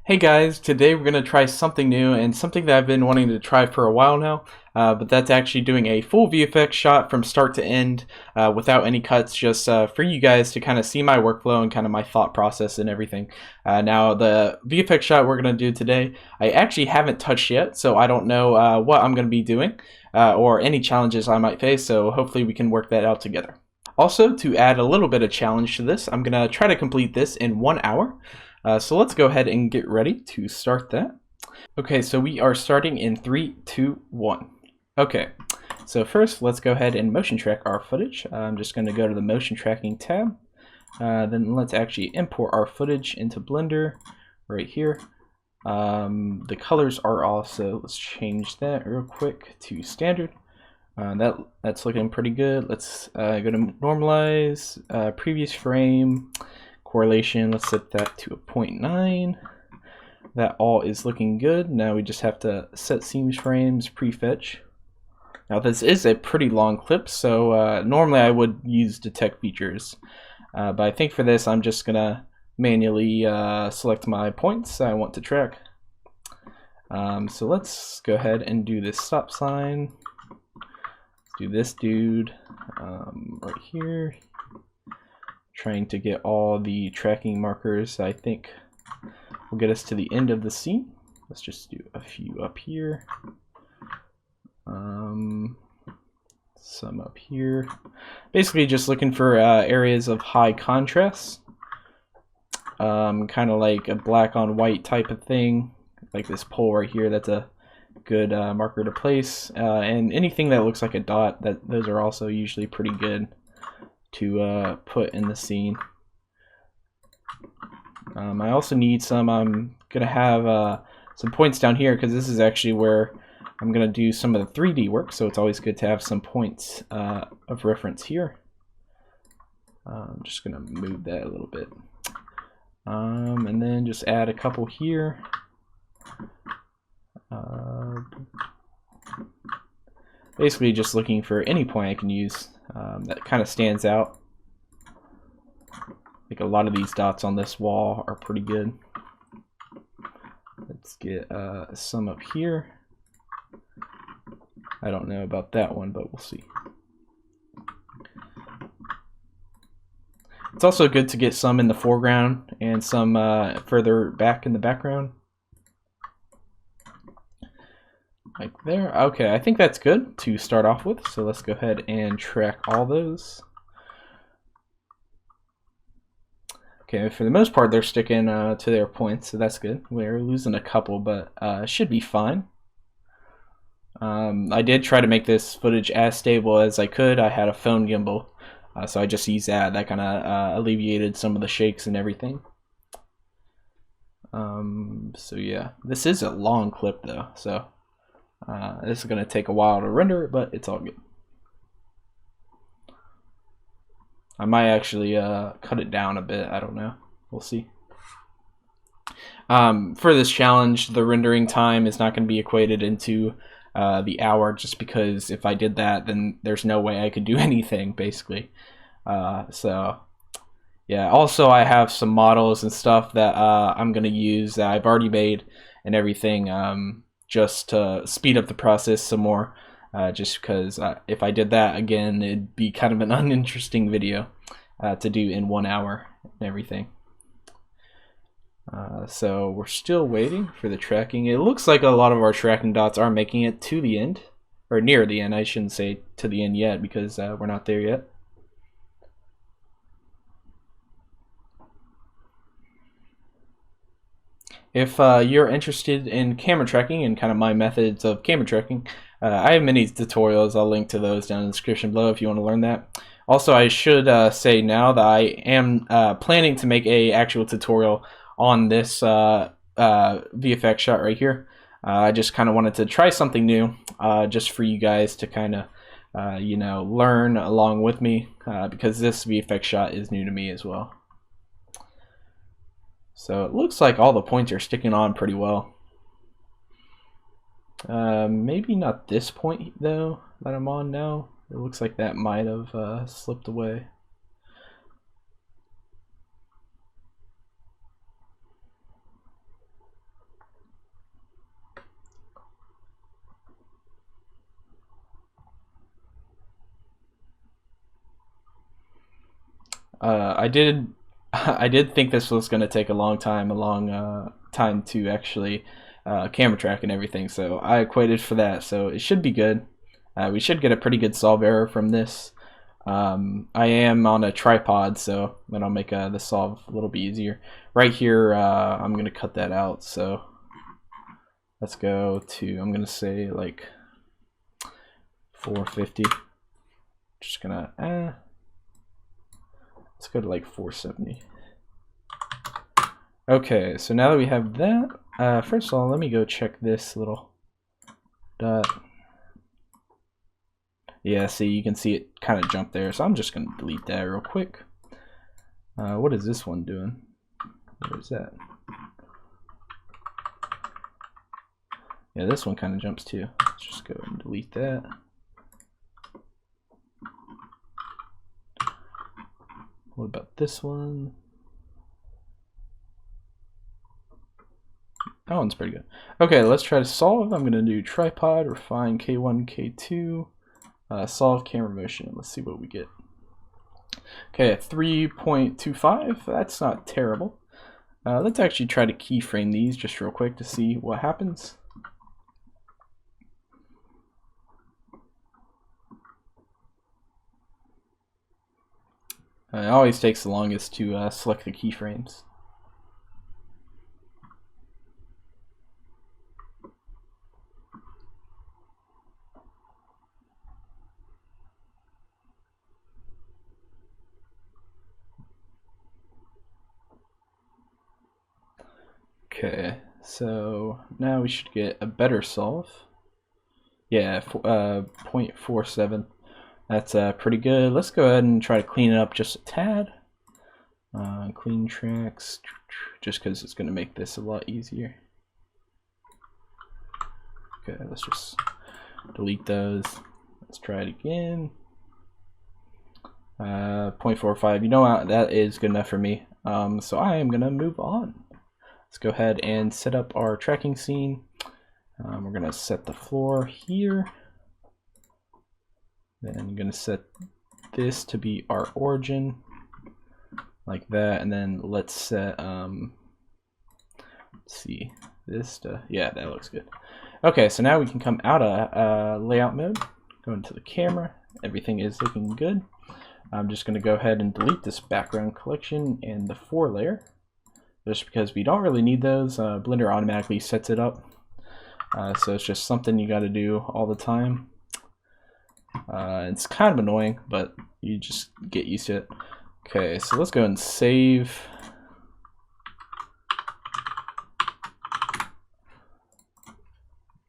Hey guys, today we're going to try something new and something that I've been wanting to try for a while now, but that's actually doing a full VFX shot from start to end without any cuts, just for you guys to kind of see my workflow and kind of my thought process and everything. Now the VFX shot we're going to do today, I actually haven't touched yet, so I don't know what I'm going to be doing or any challenges I might face, so hopefully we can work that out together. Also, to add a little bit of challenge to this, I'm going to try to complete this in 1 hour. So let's go ahead and get ready to start that. Okay, so we are starting in 3, 2, 1. Okay, so first let's go ahead and motion track our footage. I'm just going to go to the motion tracking tab. Then let's actually import our footage into Blender right here. The colors are also, let's change that real quick to standard. That's looking pretty good. Let's go to normalize, previous frame, correlation, let's set that to a 0.9. That all is looking good. Now we just have to set seams frames, prefetch. Now this is a pretty long clip, so normally I would use detect features. But I think for this I'm just gonna manually select my points I want to track. So let's go ahead and do this stop sign. Let's do this dude right here. Trying to get all the tracking markers I think will get us to the end of the scene. Let's just do a few up here. Some up here. Basically just looking for areas of high contrast. Kind of like a black on white type of thing. Like this pole right here, that's a good marker to place. And anything that looks like a dot, those are also usually pretty good to put in the scene. I also need some, I'm going to have some points down here because this is actually where I'm going to do some of the 3D work, so it's always good to have some points of reference here. I'm just going to move that a little bit. And then just add a couple here. Basically just looking for any point I can use that kind of stands out. Like a lot of these dots on this wall are pretty good. Let's get some up here. I don't know about that one, but we'll see. It's also good to get some in the foreground and some further back in the background. Like there. Okay, I think that's good to start off with. So let's go ahead and track all those. Okay, for the most part, they're sticking to their points, so that's good. We're losing a couple, but should be fine. I did try to make this footage as stable as I could. I had a phone gimbal, so I just used that. That kind of alleviated some of the shakes and everything. So yeah, this is a long clip though, so this is going to take a while to render it, but it's all good. I might actually cut it down a bit. I don't know. We'll see. For this challenge, the rendering time is not going to be equated into the hour, just because if I did that, then there's no way I could do anything, basically. So, yeah. Also, I have some models and stuff that I'm going to use that I've already made and everything, just to speed up the process some more. Just because if I did that again, it'd be kind of an uninteresting video to do in 1 hour and everything. So we're still waiting for the tracking. It looks like a lot of our tracking dots are making it to the end, or near the end. I shouldn't say to the end yet because we're not there yet. If you're interested in camera tracking and kind of my methods of camera tracking, I have many tutorials. I'll link to those down in the description below if you want to learn that. Also, I should say now that I am planning to make a actual tutorial on this VFX shot right here. I just kind of wanted to try something new, just for you guys to kind of, you know, learn along with me, because this VFX shot is new to me as well. So it looks like all the points are sticking on pretty well. Maybe not this point though that I'm on now. It looks like that might have slipped away. I did I did think this was going to take a long time to actually camera track and everything, so I equated for that, so it should be good. We should get a pretty good solve error from this. I am on a tripod, so that'll make the solve a little bit easier. Right here, I'm going to cut that out, so let's go to, I'm going to say like 450. Just gonna, let's go to like 470. Okay, so now that we have that, first of all, let me go check this little dot. Yeah, see, you can see it kind of jump there, so I'm just gonna delete that real quick. What is this one doing? Where is that? Yeah, this one kind of jumps too. Let's just go and delete that. What about this one? That one's pretty good. Okay, let's try to solve. I'm gonna do tripod, refine K1, K2, solve camera motion. Let's see what we get. Okay, 3.25. That's not terrible. Let's actually try to keyframe these just real quick to see what happens. It always takes the longest to select the keyframes. Okay, so now we should get a better solve. Yeah, 0.47. That's pretty good. Let's go ahead and try to clean it up just a tad. Clean tracks, just because it's going to make this a lot easier. Okay, let's just delete those. Let's try it again. 0.45. You know what? That is good enough for me. So I am going to move on. Let's go ahead and set up our tracking scene. We're going to set the floor here. Then I'm going to set this to be our origin, like that. And then let's set, let's see, this to, yeah, that looks good. Okay, so now we can come out of layout mode, go into the camera. Everything is looking good. I'm just going to go ahead and delete this background collection and the 4 layer. Just because we don't really need those. Blender automatically sets it up. So it's just something you got to do all the time. It's kind of annoying, but you just get used to it. Okay, so let's go and save.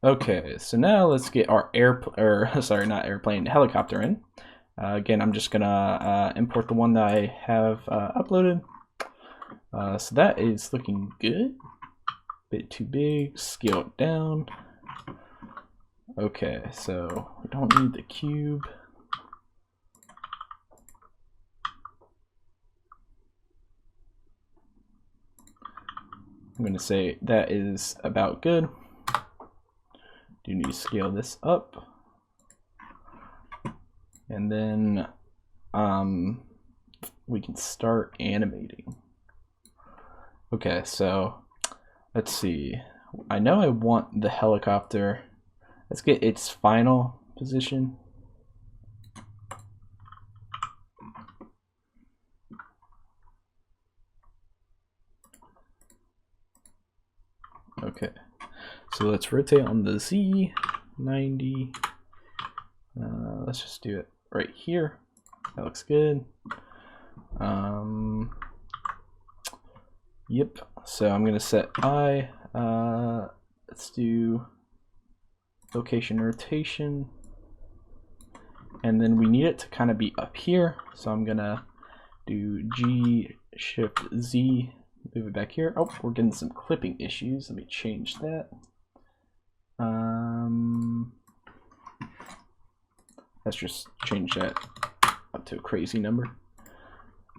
Okay, so now let's get our helicopter in. Again, I'm just gonna import the one that I have uploaded. So that is looking good. Bit too big, scale it down. Okay, so we don't need the cube. I'm gonna say that is about good. Do need to scale this up. And then we can start animating. Okay, so let's see. I know I want the helicopter. Let's get its final position. Okay, so let's rotate on the Z, 90. Let's just do it right here. That looks good. Yep, so I'm gonna set I, let's do location rotation, and then we need it to kind of be up here, so I'm gonna do G Shift Z, move it back here. Oh, we're getting some clipping issues. Let me change that. Let's just change that up to a crazy number.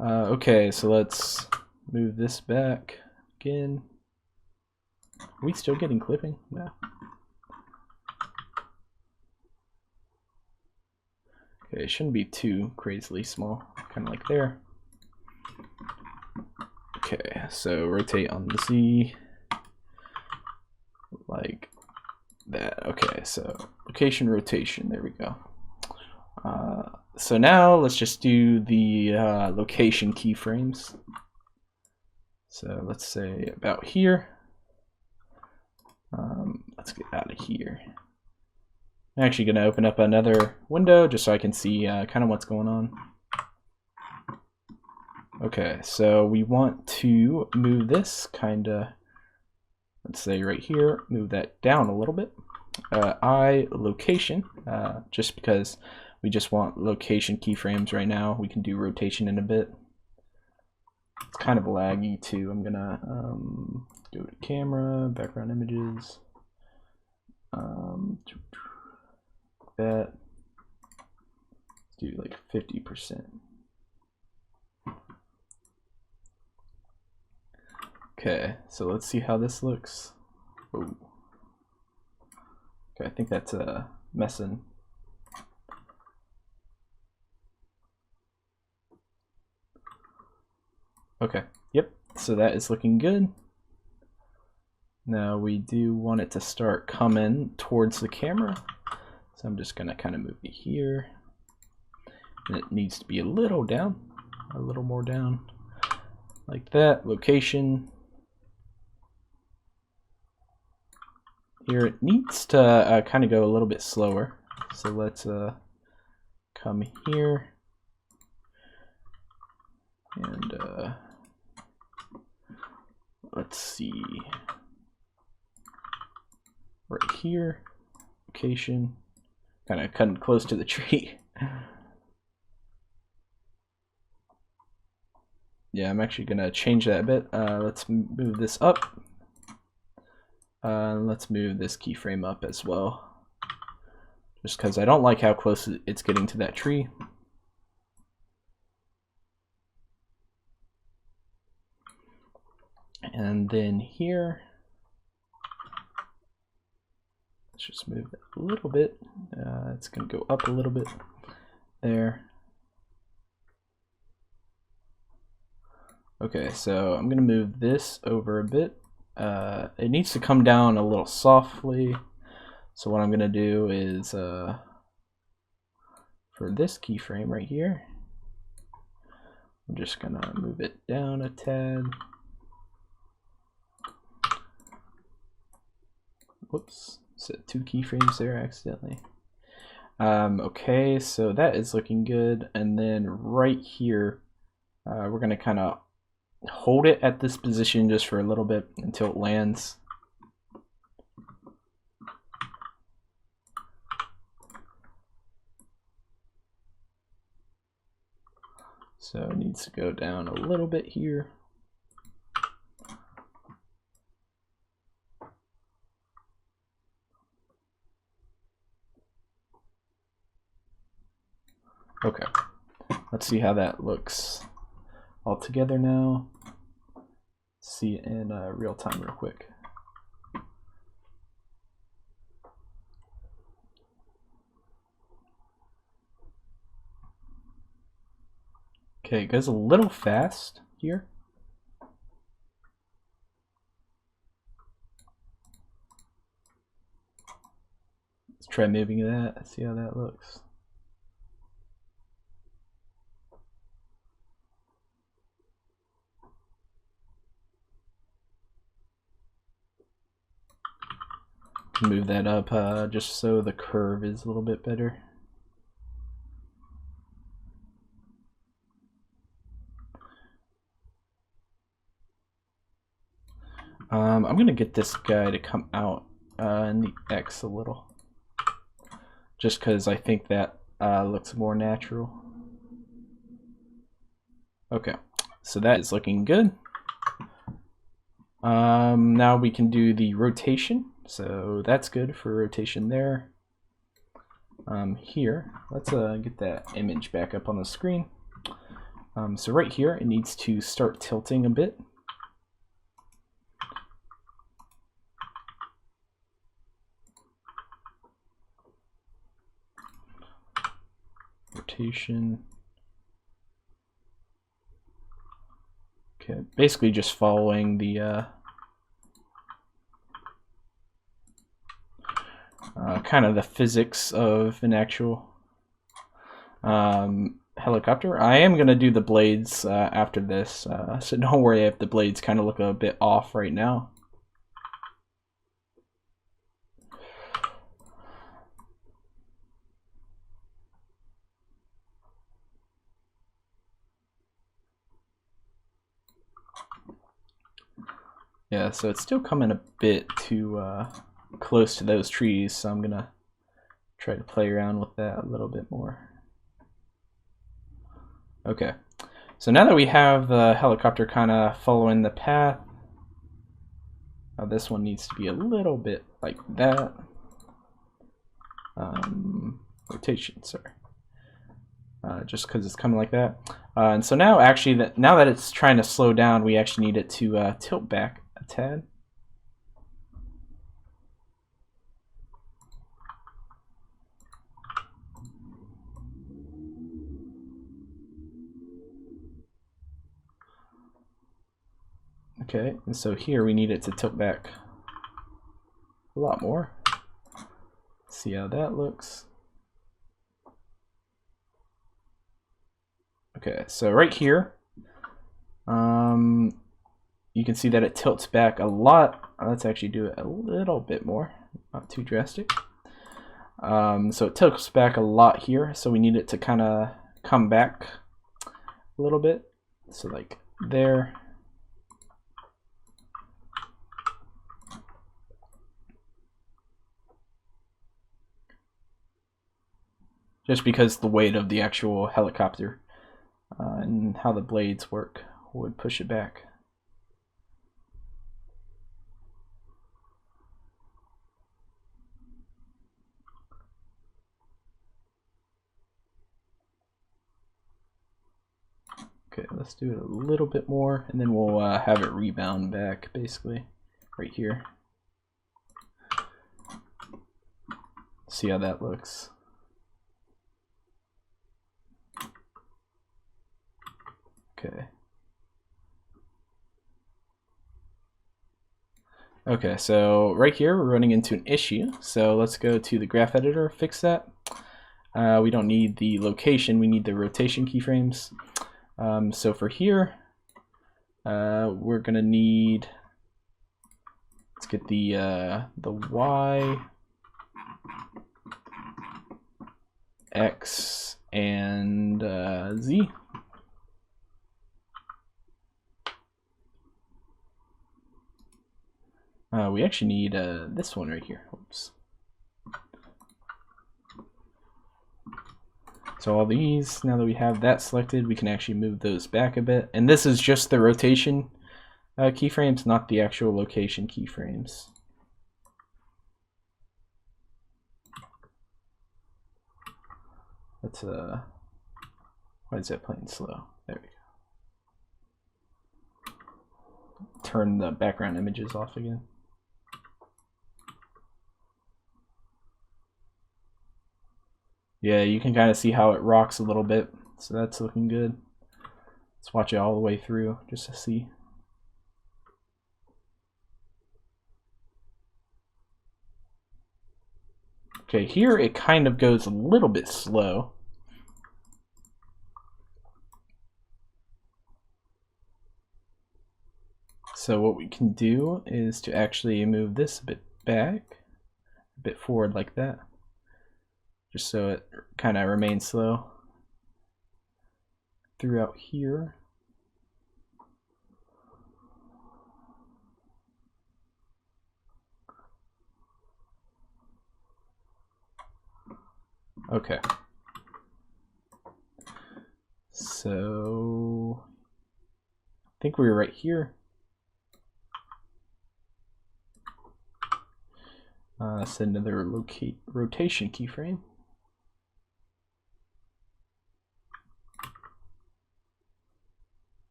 Okay, so let's move this back again. Are we still getting clipping? No. Okay, it shouldn't be too crazily small, kind of like there. Okay, so rotate on the Z like that. Okay, so location rotation, there we go. So now let's just do the location keyframes. So let's say about here. Let's get out of here. I'm actually going to open up another window just so I can see kind of what's going on. Okay, so we want to move this kind of, let's say right here, move that down a little bit. Location, just because we just want location keyframes right now. We can do rotation in a bit. It's kind of laggy too. I'm gonna go to camera, background images, that. Let's do like 50%. Okay, so let's see how this looks. Ooh. Okay, I think that's messing. Okay, yep, so that is looking good. Now we do want it to start coming towards the camera. So I'm just gonna kind of move it here. And it needs to be a little down, a little more down, like that. Location. Here it needs to kind of go a little bit slower. So let's come here and let's see, right here, location, kind of cutting close to the tree. Yeah, I'm actually gonna change that a bit. Let's move this up. Let's move this keyframe up as well, just because I don't like how close it's getting to that tree. And then here, let's just move that a little bit. It's going to go up a little bit there. Okay, so I'm going to move this over a bit. It needs to come down a little softly. So what I'm going to do is, for this keyframe right here, I'm just going to move it down a tad. Whoops, set 2 keyframes there accidentally. Okay, so that is looking good. And then right here, we're going to kind of hold it at this position just for a little bit until it lands. So it needs to go down a little bit here. Okay, let's see how that looks all together now. See it in real time real quick. Okay, it goes a little fast here. Let's try moving that, see how that looks. Move that up just so the curve is a little bit better. I'm gonna get this guy to come out in the X a little, just because I think that looks more natural. Okay, so that is looking good. Now we can do the rotation. So that's good for rotation there. Here, let's get that image back up on the screen. So right here, it needs to start tilting a bit. Rotation. Okay, basically just following the kind of the physics of an actual helicopter. I am going to do the blades after this, so don't worry if the blades kind of look a bit off right now. Yeah, so it's still coming a bit too close to those trees, so I'm going to try to play around with that a little bit more. Okay, so now that we have the helicopter kind of following the path, this one needs to be a little bit like that. Rotation, sorry. Just because it's coming like that. And so now actually, now that it's trying to slow down, we actually need it to tilt back a tad. Okay, and so here we need it to tilt back a lot more. See how that looks. Okay, so right here, you can see that it tilts back a lot. Let's actually do it a little bit more, not too drastic. So it tilts back a lot here, so we need it to kind of come back a little bit. So like there. Just because the weight of the actual helicopter and how the blades work would push it back. Okay, let's do it a little bit more, and then we'll have it rebound back, basically, right here. See how that looks. Okay. Okay, so right here we're running into an issue. So let's go to the graph editor, fix that. We don't need the location, we need the rotation keyframes. So for here, we're gonna need, let's get the Y, X, and Z. We actually need this one right here. Oops. So all these, now that we have that selected, we can actually move those back a bit. And this is just the rotation keyframes, not the actual location keyframes. Let's why is that playing slow? There we go. Turn the background images off again. Yeah, you can kind of see how it rocks a little bit, so that's looking good. Let's watch it all the way through just to see. Okay, here it kind of goes a little bit slow. So what we can do is to actually move this a bit back, a bit forward like that, just so it kind of remains slow throughout here. Okay. So I think we were right here. Set another rotation keyframe.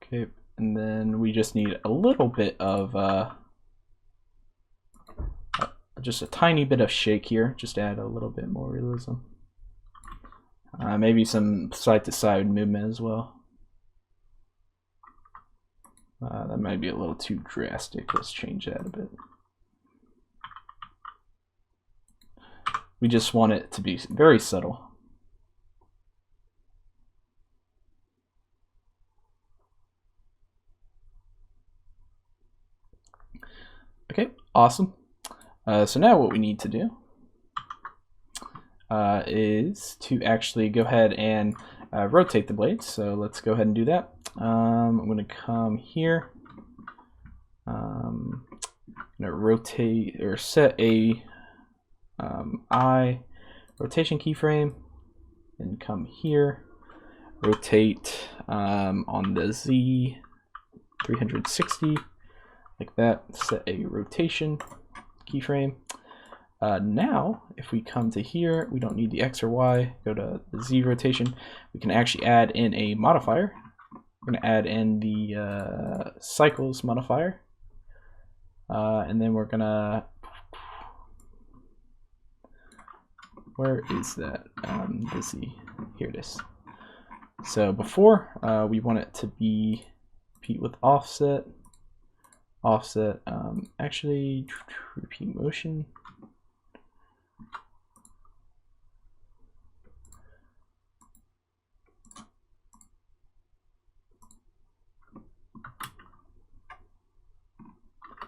Okay, and then we just need a little bit of just a tiny bit of shake here, just to add a little bit more realism. Maybe some side-to-side movement as well. That might be a little too drastic. Let's change that a bit. We just want it to be very subtle. Okay, awesome. So now what we need to do is to actually go ahead and rotate the blades. So let's go ahead and do that. I'm going to come here. I'm going to rotate or set a I rotation keyframe and come here. Rotate on the Z 360 like that. Set a rotation keyframe. Now, if we come to here, we don't need the X or Y, go to the Z rotation, we can actually add in a modifier. We're going to add in the cycles modifier. And then we're going to, where is that? The Z, here it is. So before, we want it to be repeat with offset, actually repeat motion.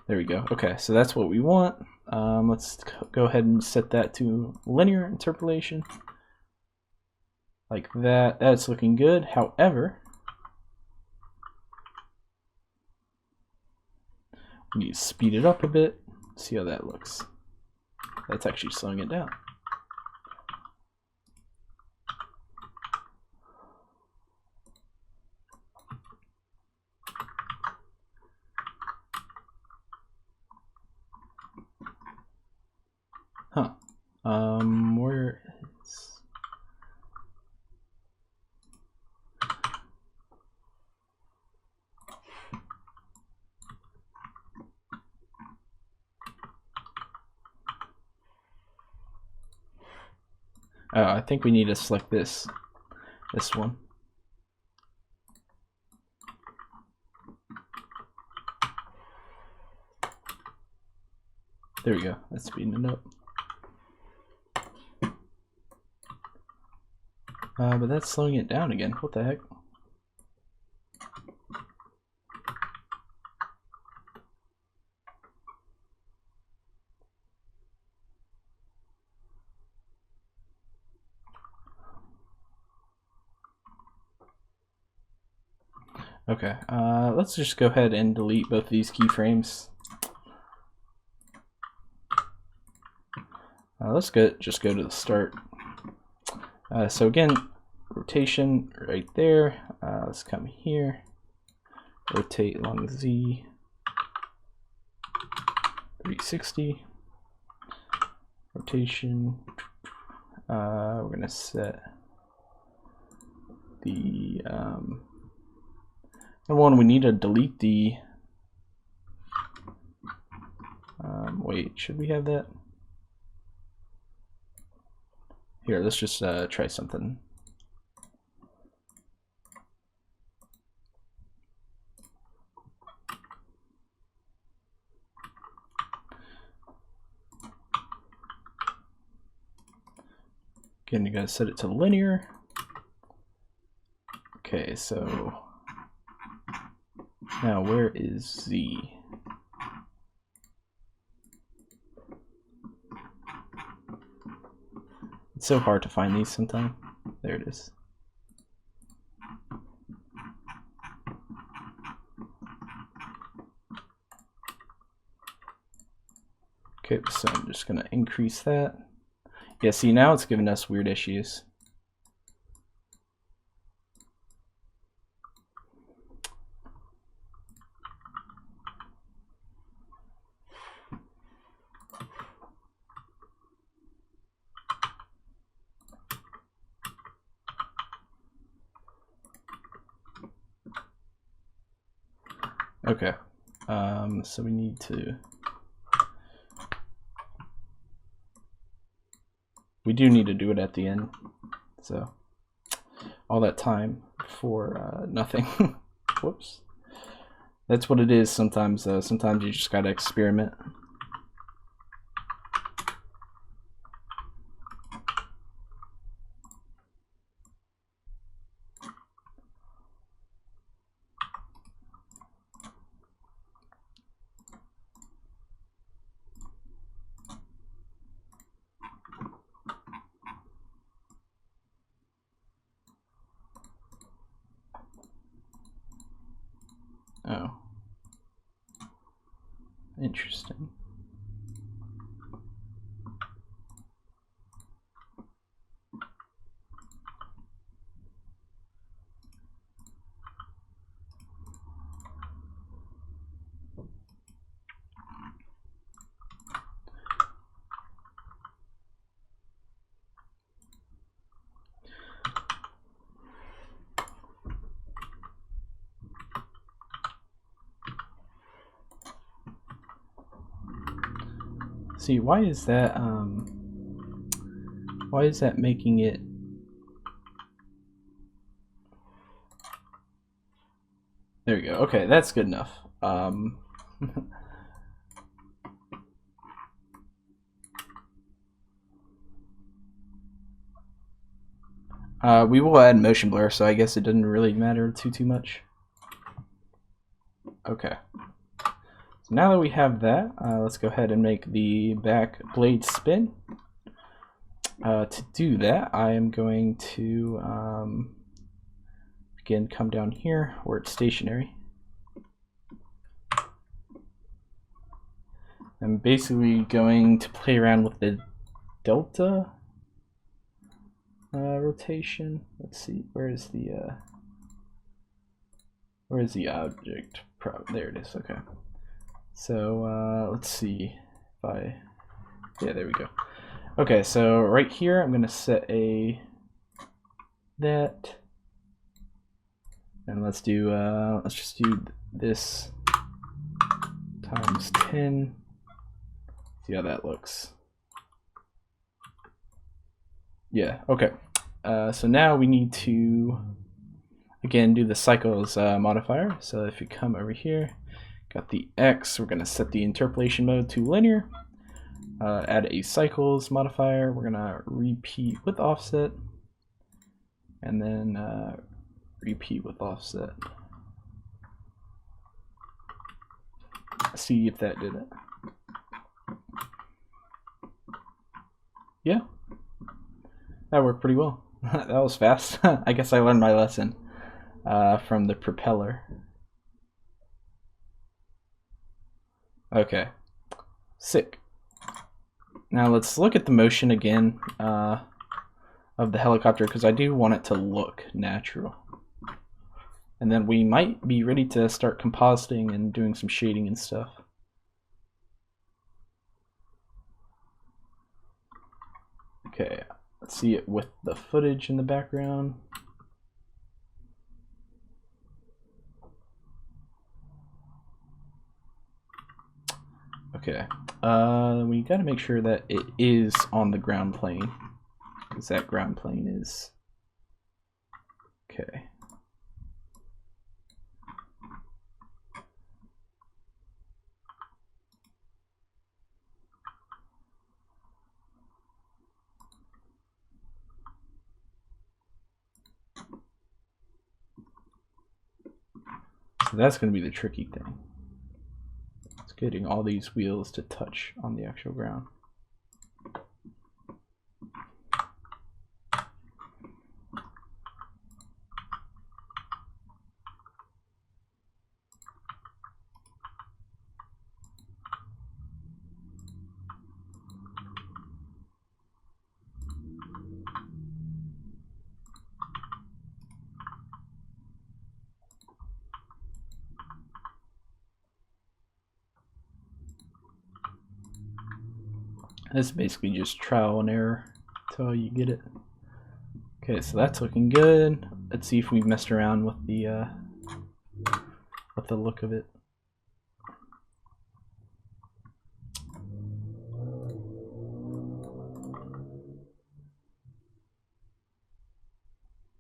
There we go. Okay, so that's what we want. Let's go ahead and set that to linear interpolation. Like that. That's looking good. However, we need to speed it up a bit. See how that looks. That's actually slowing it down. Huh. Where is... I think we need to select this one. There we go. That's speeding it up. But that's slowing it down again. What the heck? Okay, let's just go ahead and delete both these keyframes. Let's just go to the start. So again, rotation right there. Let's come here, rotate along the Z 360. Rotation. We're gonna set the number one. We need to delete the. Wait, should we have that? Here, let's just try something. Again, you gotta set it to linear. Okay, so now where is Z? It's so hard to find these sometimes. There it is. Okay, so I'm just gonna increase that. Yeah, see, now it's giving us weird issues. Okay, so we need to, we do need to do it at the end, so all that time for nothing. Whoops. That's what it is sometimes, though. Sometimes you just gotta experiment. Oh. Interesting. See, why is that making it? There we go. Okay, that's good enough. We will add motion blur, so I guess it doesn't really matter too much. Okay. So now that we have that, let's go ahead and make the back blade spin. To do that, I am going to again come down here where it's stationary. I'm basically going to play around with the delta rotation. Let's see, where's the object? There it is. Okay. So let's see if yeah, there we go. Okay, so right here I'm gonna set that, and let's just do this times 10. See how that looks. Yeah, okay. So now we need to again do the cycles modifier. So if you come over here, got the X, we're gonna set the interpolation mode to linear. Add a cycles modifier. We're gonna repeat with offset, and then repeat with offset. See if that did it. Yeah, that worked pretty well. That was fast. I guess I learned my lesson from the propeller. Okay, sick. Now let's look at the motion again of the helicopter, because I do want it to look natural. And then we might be ready to start compositing and doing some shading and stuff. Okay, let's see it with the footage in the background. Okay, we gotta make sure that it is on the ground plane, because that ground plane is okay. So that's gonna be the tricky thing. It's getting all these wheels to touch on the actual ground. This is basically just trial and error until you get it. Okay, so that's looking good. Let's see if we've messed around with the look of it.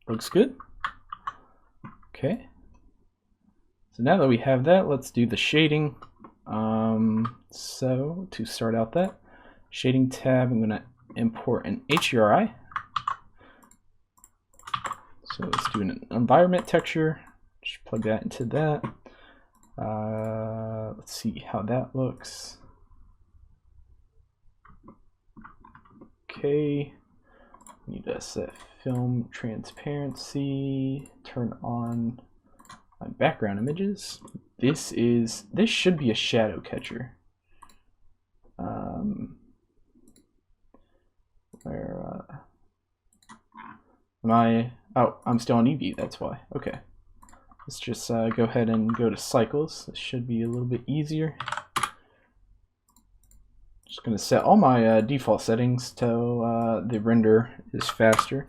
Looks good. Okay. So now that we have that, let's do the shading. So to start out that shading tab, I'm going to import an HDRI. So let's do an environment texture. Just plug that into that. Let's see how that looks. Okay. Need to set film transparency. Turn on my background images. This should be a shadow catcher. Where am I? Oh, I'm still on EV. That's why. Okay. Let's just go ahead and go to cycles. This should be a little bit easier. Just going to set all my default settings till the render is faster.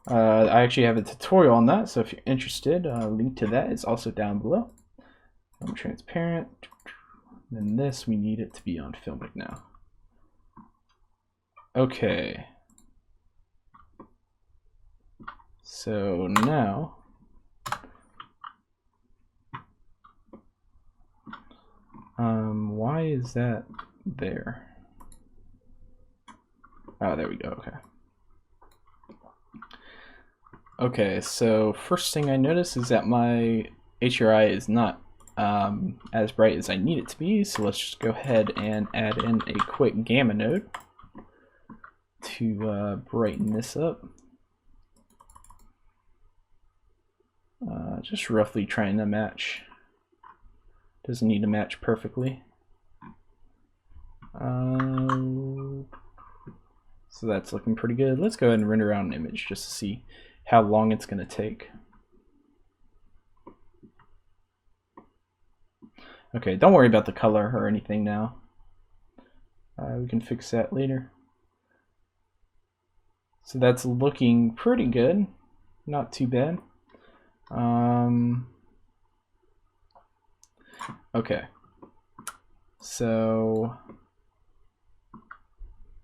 I actually have a tutorial on that, so if you're interested, link to that is also down below. I'm transparent. Then this, we need it to be on filmic now. Okay. So now, why is that there? Oh, there we go. Okay. Okay, so first thing I notice is that my HDRI is not as bright as I need it to be, so let's just go ahead and add in a quick gamma node to brighten this up. Just roughly trying to match. Doesn't need to match perfectly. So that's looking pretty good. Let's go ahead and render out an image just to see how long it's going to take. Okay, don't worry about the color or anything now. We can fix that later. So that's looking pretty good. Not too bad. Okay. So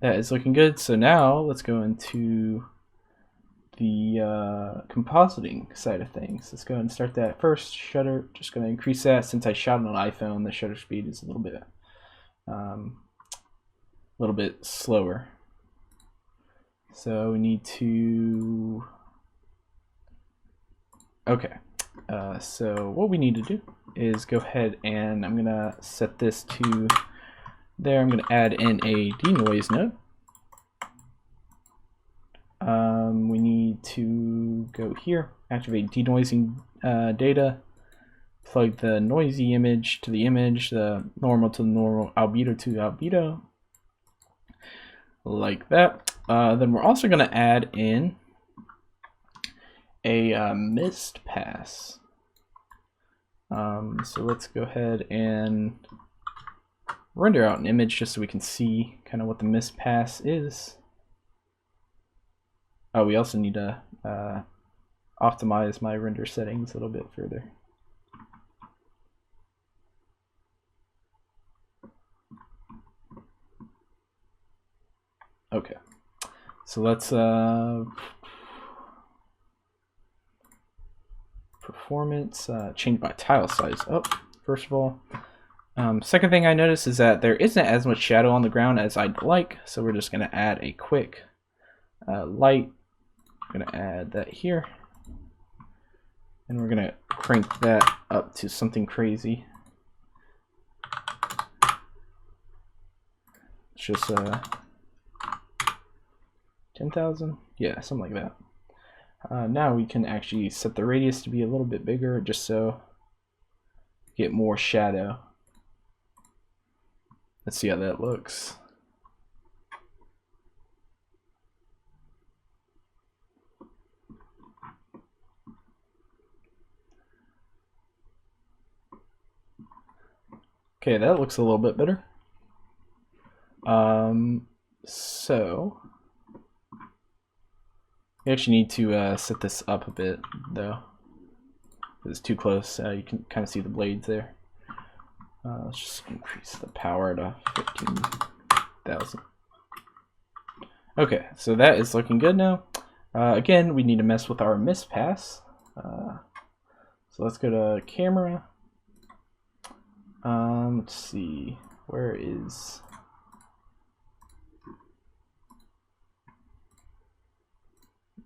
that is looking good. So now let's go into the compositing side of things. Let's go ahead and start that first. Shutter, just going to increase that. Since I shot on an iPhone, the shutter speed is a little bit slower. So we need to, okay. So what we need to do is go ahead and I'm gonna set this to there. I'm gonna add in a denoise node. We need to go here, activate denoising data, plug the noisy image to the image, the normal to the normal, albedo to albedo, like that. Then we're also going to add in a mist pass. So let's go ahead and render out an image just so we can see kind of what the mist pass is. Oh, we also need to optimize my render settings a little bit further. Okay, so let's performance, change my tile size up first of all. Second thing I noticed is that there isn't as much shadow on the ground as I'd like, so we're just going to add a quick light. I'm going to add that here, and we're going to crank that up to something crazy. It's just 10,000, yeah, something like that. Now we can actually set the radius to be a little bit bigger, just so get more shadow. Let's see how that looks. Okay, that looks a little bit better. So we actually need to set this up a bit, though. It's too close. You can kind of see the blades there. Let's just increase the power to 15,000. Okay, so that is looking good now. Again, we need to mess with our mispass. So let's go to camera. Let's see, where is...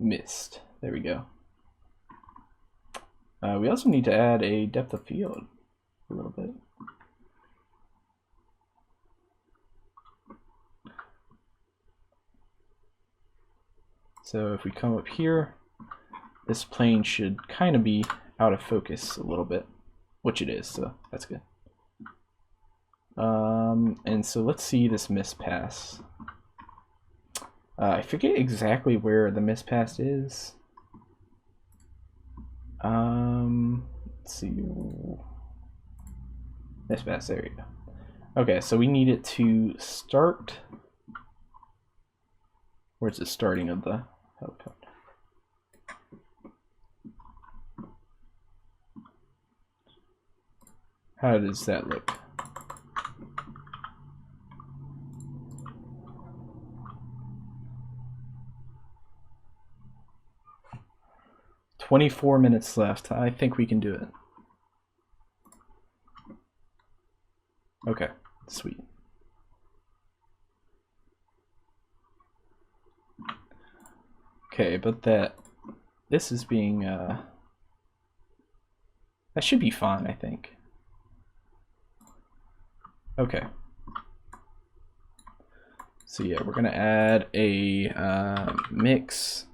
missed. There we go. We also need to add a depth of field a little bit. So if we come up here, this plane should kind of be out of focus a little bit, which it is, so that's good. And so let's see this mispass. I forget exactly where the mispass is. Let's see. Mispass, there you go. Okay, so we need it to start. Where's the starting of the helicopter? How does that look? "24 minutes left. I think we can do it." Okay, sweet. Okay, but this is being that should be fine, I think. Okay. So yeah, we're gonna add a mix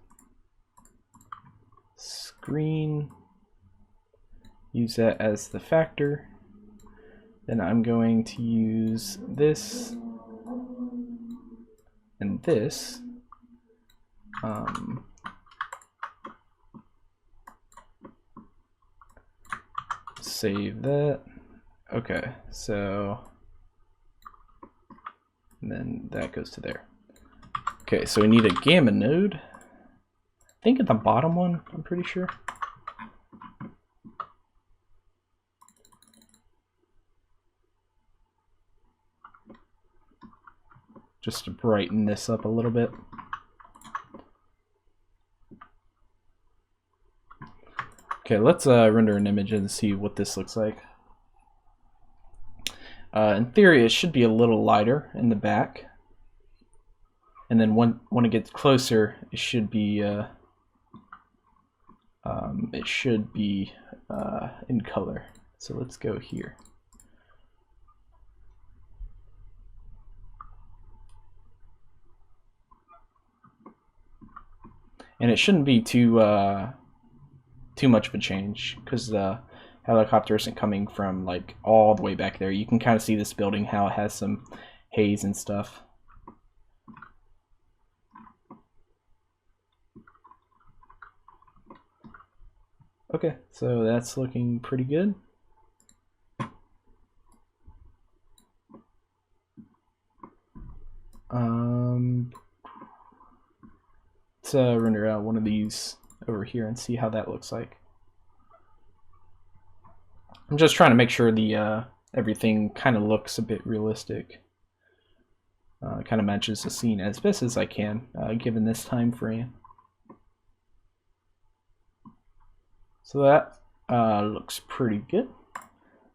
screen. Use that as the factor. Then I'm going to use this and this. Save that. Okay, so and then that goes to there. Okay, so we need a gamma node. I think at the bottom one, I'm pretty sure. Just to brighten this up a little bit. Okay, let's render an image and see what this looks like. In theory, it should be a little lighter in the back. And then when it gets closer, it should be in color. So let's go here. And it shouldn't be too much of a change, because the helicopter isn't coming from like all the way back there. You can kind of see this building, how it has some haze and stuff. Okay, so that's looking pretty good. Let's render out one of these over here and see how that looks like. I'm just trying to make sure the everything kind of looks a bit realistic. Kind of matches the scene as best as I can, given this time frame. So that looks pretty good.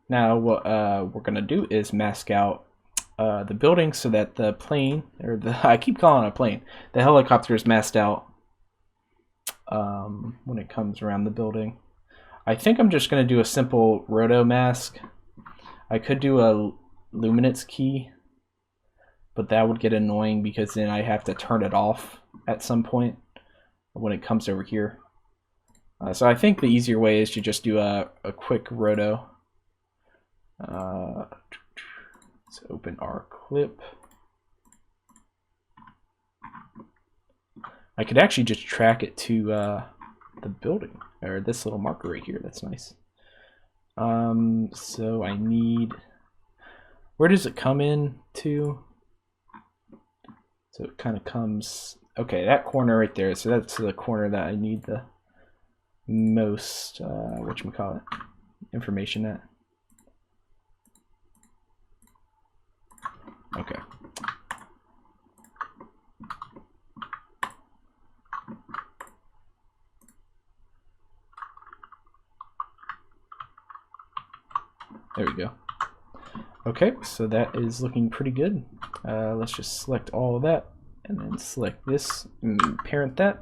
Now what we're gonna do is mask out the building so that the plane, or I keep calling it a plane, the helicopter is masked out when it comes around the building. I think I'm just gonna do a simple roto mask. I could do a luminance key, but that would get annoying because then I have to turn it off at some point when it comes over here. So I think the easier way is to just do a quick roto. Let's open our clip. I could actually just track it to the building, or this little marker right here. That's nice. So I need, where does it come in to? So it kind of comes, okay, that corner right there. So that's the corner that I need the most, whatchamacallit, information at. Okay. There we go. Okay, so that is looking pretty good. Let's just select all of that and then select this and parent that.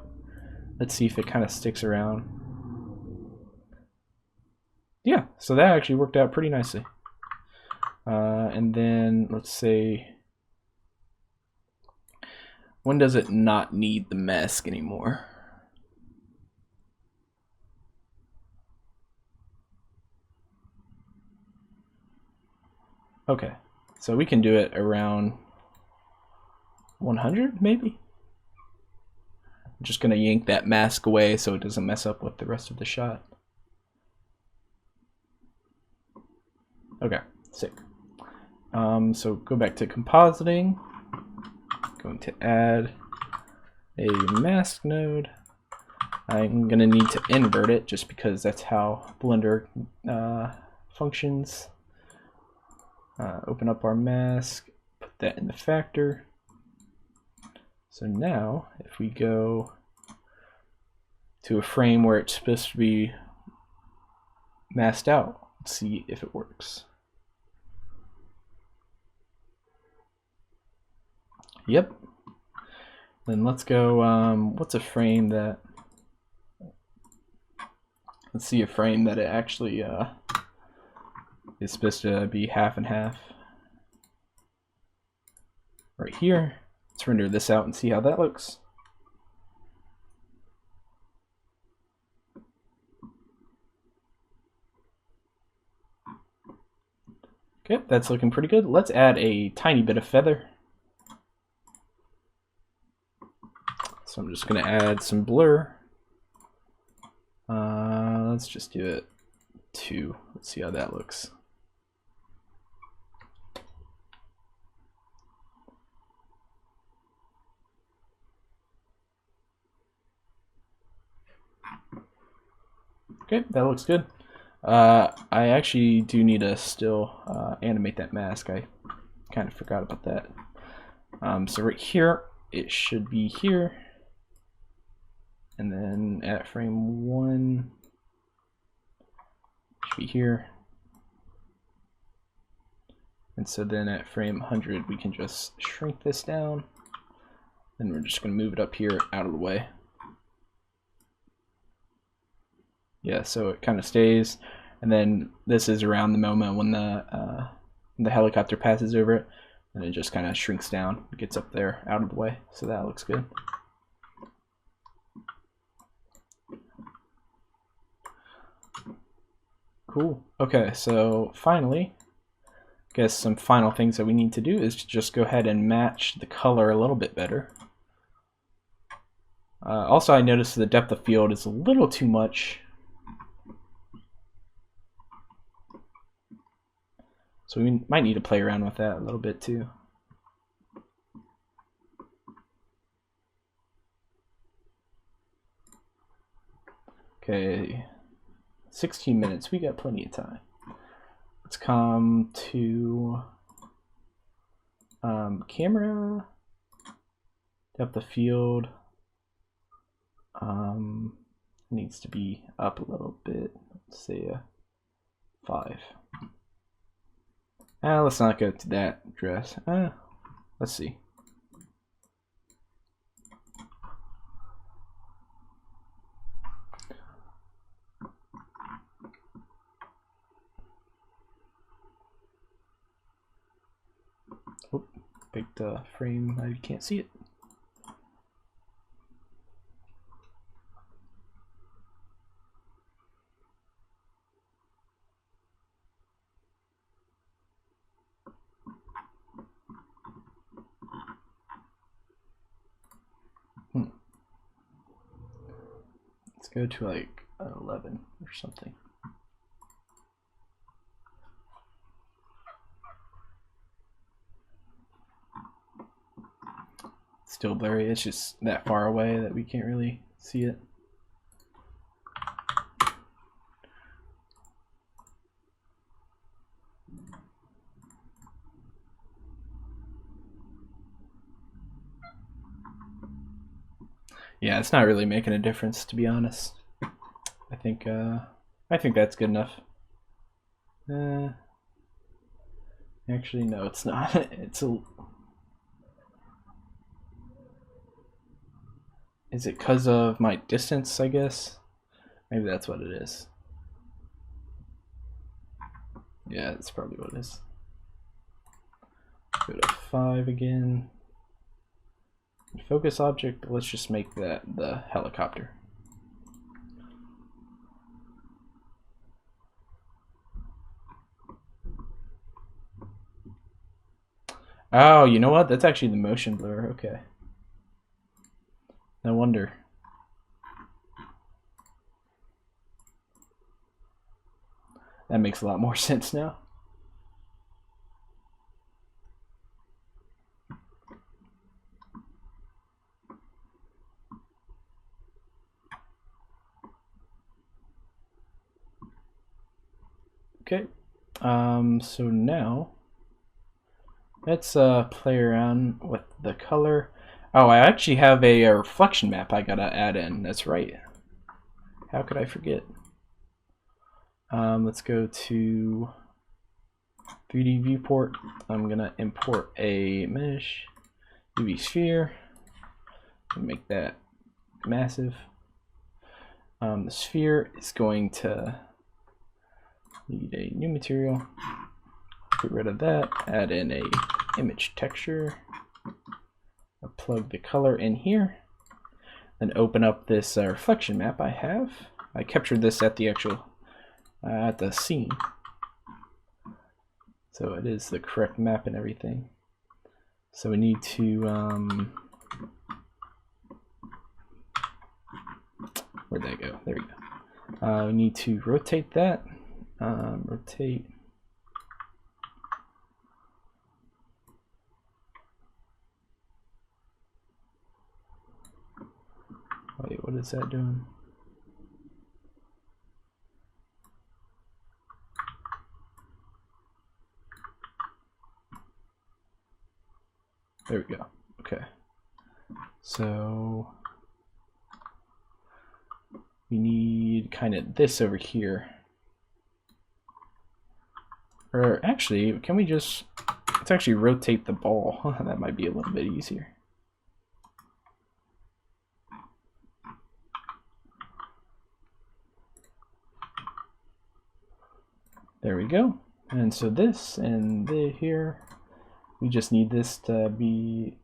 Let's see if it kind of sticks around. Yeah, so that actually worked out pretty nicely. And then let's say, when does it not need the mask anymore? Okay, so we can do it around 100 maybe? I'm just gonna yank that mask away so it doesn't mess up with the rest of the shot. Okay, sick. So go back to compositing. Going to add a mask node. I'm gonna need to invert it just because that's how Blender functions. Open up our mask, put that in the factor. So now, if we go to a frame where it's supposed to be masked out, let's see if it works. Yep. Then let's go, what's a frame that, let's see a frame that it actually is supposed to be half and half. Right here. Let's render this out and see how that looks. Okay, that's looking pretty good. Let's add a tiny bit of feather. So I'm just going to add some blur. Let's just do it 2. Let's see how that looks. Okay, that looks good. I actually do need to still animate that mask. I kind of forgot about that. So right here, it should be here. And then at frame 1, it should be here. And so then at frame 100, we can just shrink this down. And we're just going to move it up here out of the way. Yeah, so it kind of stays, and then this is around the moment when the helicopter passes over it, and it just kind of shrinks down, gets up there out of the way. So that looks good. Cool. Okay, so finally, I guess some final things that we need to do is to just go ahead and match the color a little bit better. Also, I noticed the depth of field is a little too much. So we might need to play around with that a little bit too. Okay, 16 minutes, we got plenty of time. Let's come to camera, depth of field, needs to be up a little bit, let's say a 5. Let's not go to that dress. Let's see. Oh, picked a frame. I can't see it. Let's go to like 11 or something. Still blurry, it's just that far away that we can't really see it. Yeah, it's not really making a difference, to be honest. I think that's good enough. Actually, no, it's not. It's a... Is it because of my distance, I guess? Maybe that's what it is. Yeah, that's probably what it is. Go to 5 again. Focus object, let's just make that the helicopter. Oh, you know what? That's actually the motion blur. Okay. No wonder. That makes a lot more sense now. Okay. So now let's play around with the color. Oh, I actually have a reflection map I gotta add in. That's right. How could I forget? Let's go to 3D viewport. I'm gonna import a mesh UV sphere and make that massive. The sphere is going to need a new material. Get rid of that. Add in a image texture. I'll plug the color in here. Then open up this reflection map I have. I captured this at the actual at the scene, so it is the correct map and everything. So we need to where'd that go? There we go. We need to rotate that. Rotate. Wait, what is that doing? There we go. Okay. So we need kind of this over here. Or actually, can we just, let's actually rotate the ball. That might be a little bit easier. There we go. And so this and here, we just need this to be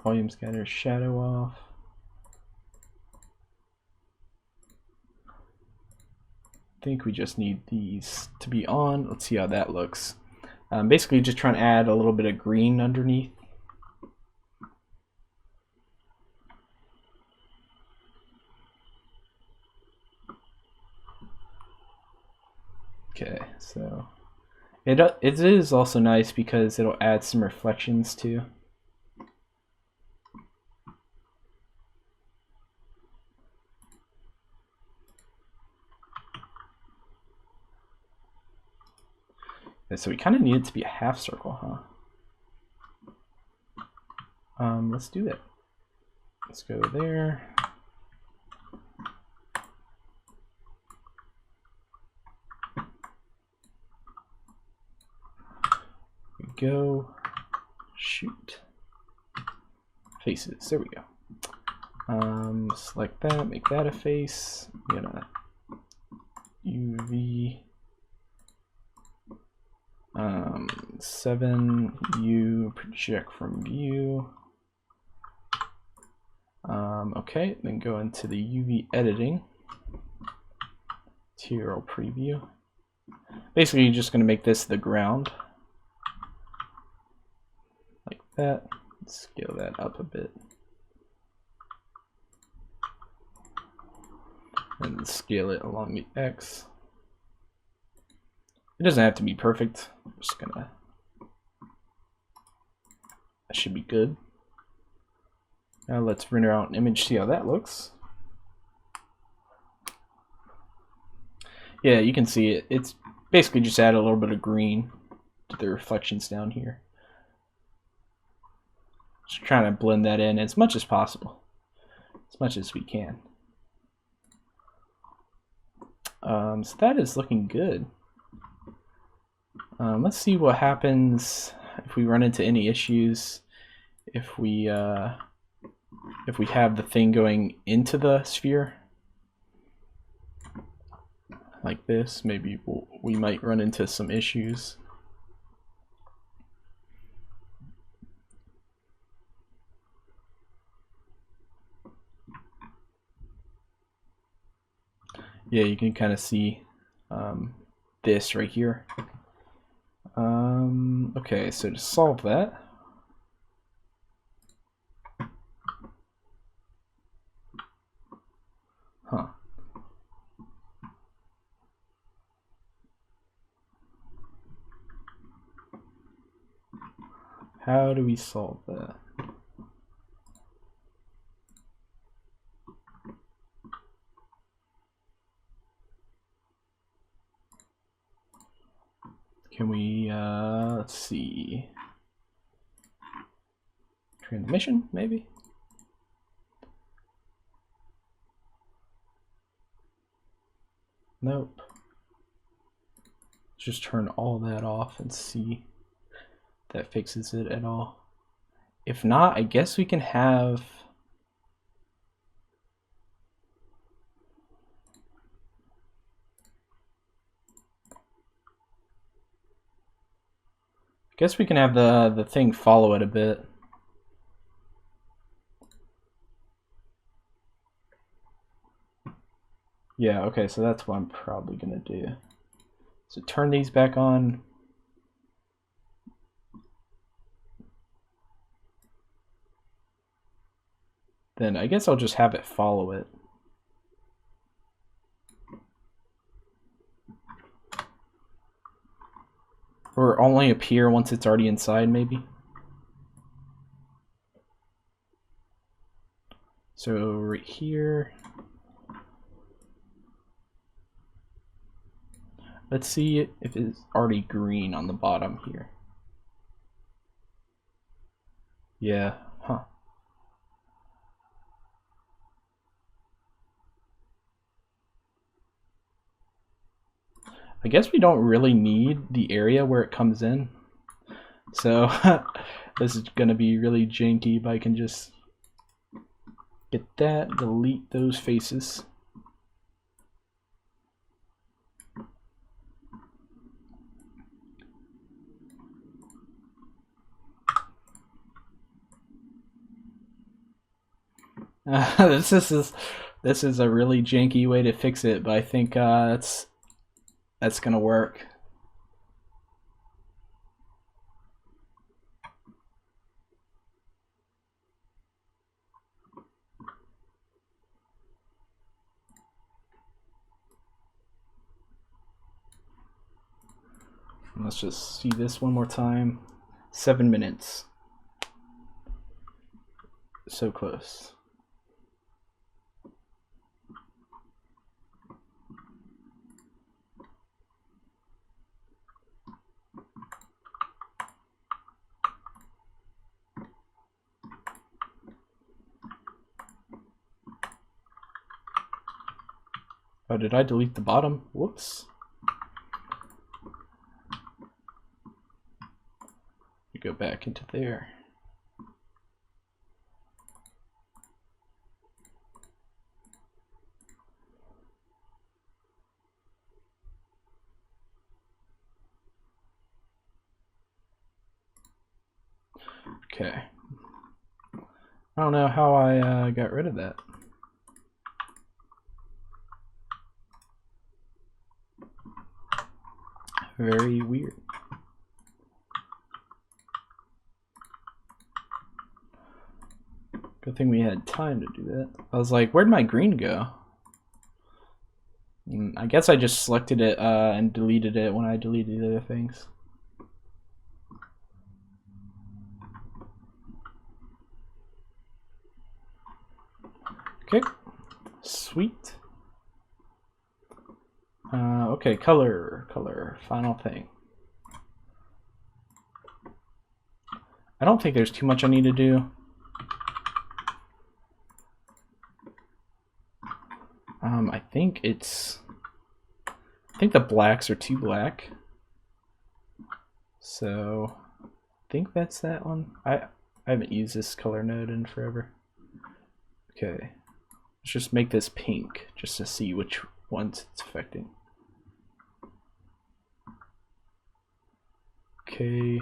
volume scatter, shadow off. I think we just need these to be on. Let's see how that looks. Basically just trying to add a little bit of green underneath. Okay, so it is also nice because it'll add some reflections too. And so we kind of need it to be a half circle, huh? Let's do that. Let's go there. Go shoot faces. There we go. Select that, make that a face. I'm gonna UV 7 U project from view. Okay, then go into the UV editing, material preview. Basically, you're just gonna make this the ground. That. Scale that up a bit. And scale it along the X. It doesn't have to be perfect. I'm just gonna, that should be good. Now let's render out an image, see how that looks. Yeah, you can see it. It's basically just add a little bit of green to the reflections down here. Just trying to blend that in as much as possible, as much as we can. So that is looking good. Let's see what happens if we run into any issues. If we have the thing going into the sphere like this, maybe we might run into some issues. Yeah, you can kind of see this right here. Okay, so to solve that, how do we solve that? Can we, let's see, transmission, maybe? Nope. Just turn all that off and see if that fixes it at all. If not, I guess we can have... guess we can have the thing follow it a bit. Yeah, okay, so that's what I'm probably gonna do. So turn these back on. Then I guess I'll just have it follow it. Or only appear once it's already inside, maybe. So right here. Let's see if it's already green on the bottom here. Yeah, huh. I guess we don't really need the area where it comes in. So this is gonna be really janky, but I can just get that, delete those faces. This is a really janky way to fix it, but I think that's gonna work. Let's just see this one more time. 7 minutes. So close. Oh, did I delete the bottom? Whoops. You go back into there. Okay. I don't know how I got rid of that. Very weird. Good thing we had time to do that. I was like, where'd my green go? I guess I just selected it and deleted it when I deleted the other things. Okay, sweet. Okay, color, final thing. I don't think there's too much I need to do. I think it's I think the blacks are too black. So I think that's that one. I haven't used this color node in forever. Okay, let's just make this pink just to see which ones it's affecting. Okay,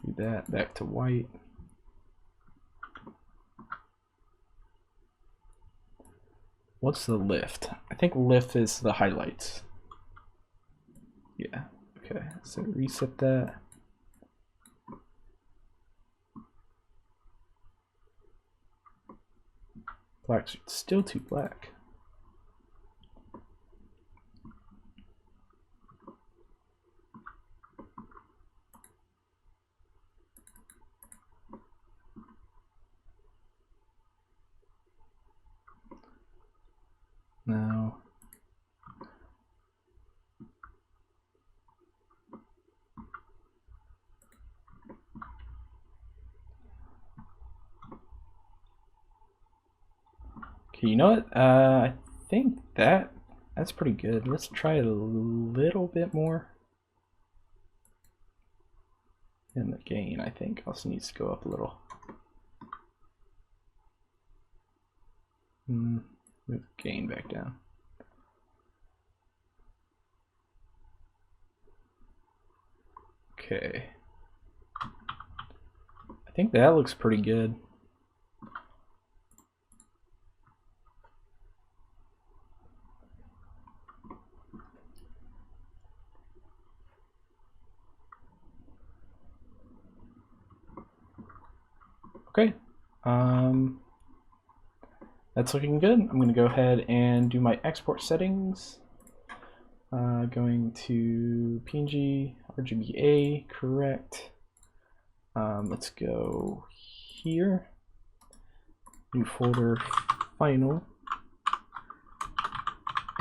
do that, back to white. What's the lift? I think lift is the highlights. Yeah, okay, so reset that. Black's still too black. Now, okay, you know what? I think that's pretty good. Let's try it a little bit more. And the gain, I think, also needs to go up a little. Move gain back down. Okay. I think that looks pretty good. Okay. That's looking good. I'm going to go ahead and do my export settings. Going to PNG, RGBA, correct. Let's go here. New folder, final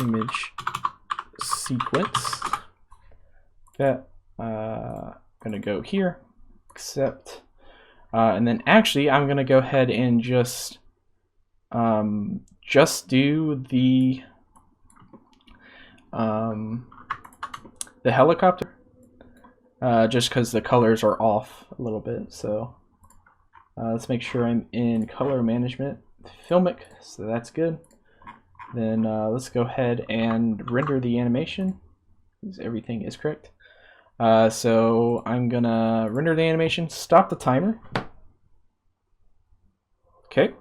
image sequence. That going to go here, accept. And then actually, I'm going to go ahead and just do the helicopter, just because the colors are off a little bit. So let's make sure I'm in color management, filmic, so that's good. Then let's go ahead and render the animation, because everything is correct. So I'm gonna render the animation, stop the timer. Okay,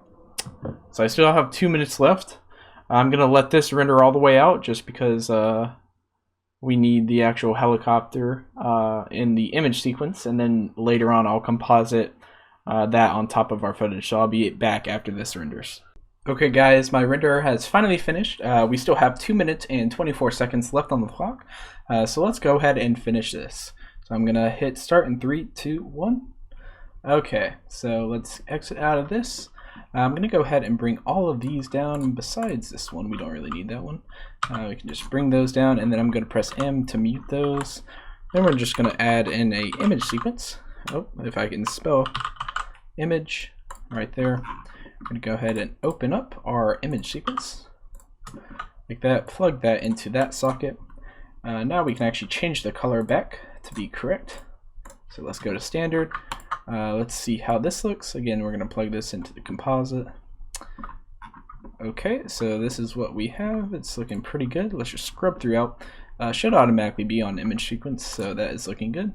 so I still have 2 minutes left. I'm gonna let this render all the way out just because we need the actual helicopter in the image sequence, and then later on I'll composite that on top of our footage. So I'll be back after this renders. Okay guys, my renderer has finally finished. We still have 2 minutes and 24 seconds left on the clock. So let's go ahead and finish this. So I'm gonna hit start in 3, 2, 1. Okay, so let's exit out of this. I'm gonna go ahead and bring all of these down besides this one. We don't really need that one. We can just bring those down, and then I'm gonna press M to mute those. Then we're just gonna add in a image sequence. Oh, if I can spell image right there. I'm going to go ahead and open up our image sequence like that, plug that into that socket. Now we can actually change the color back to be correct. So let's go to standard. Let's see how this looks. Again, we're going to plug this into the composite. Okay, so this is what we have. It's looking pretty good. Let's just scrub throughout. Should automatically be on image sequence, so that is looking good.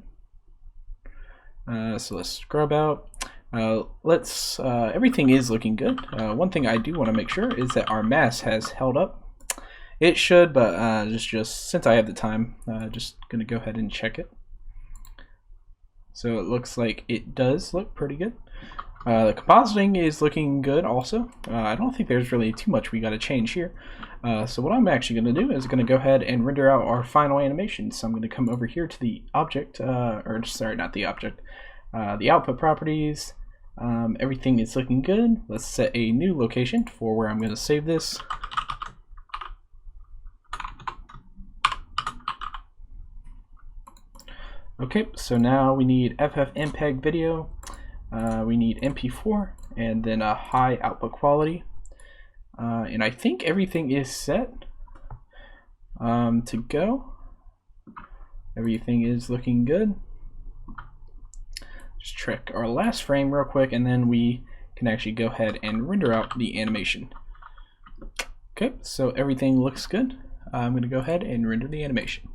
So let's scrub out. Everything is looking good. One thing I do want to make sure is that our mask has held up. It should, but just since I have the time, just gonna go ahead and check it. So it looks like it does look pretty good. The compositing is looking good also. I don't think there's really too much we got to change here. So what I'm actually going to do is going to go ahead and render out our final animation. So I'm going to come over here to the object, or sorry, not the object, the output properties. Everything is looking good. Let's set a new location for where I'm going to save this. Okay, so now we need FFmpeg video. We need MP4 and then a high output quality. And I think everything is set. to go. Everything is looking good. Just check our last frame real quick, and then we can actually go ahead and render out the animation. Okay, so everything looks good. I'm going to go ahead and render the animation.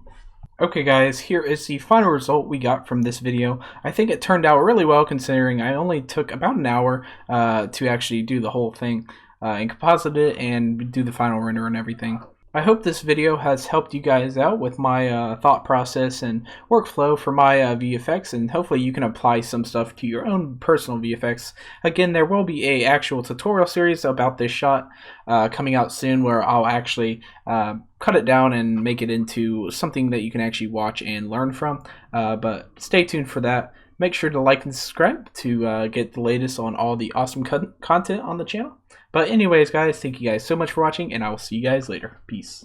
Okay guys, here is the final result we got from this video. I think it turned out really well considering I only took about an hour to actually do the whole thing and composite it and do the final render and everything. I hope this video has helped you guys out with my thought process and workflow for my VFX, and hopefully you can apply some stuff to your own personal VFX. Again, there will be a actual tutorial series about this shot coming out soon where I'll actually cut it down and make it into something that you can actually watch and learn from. But stay tuned for that. Make sure to like and subscribe to get the latest on all the awesome content on the channel. But anyways, guys, thank you guys so much for watching, and I will see you guys later. Peace.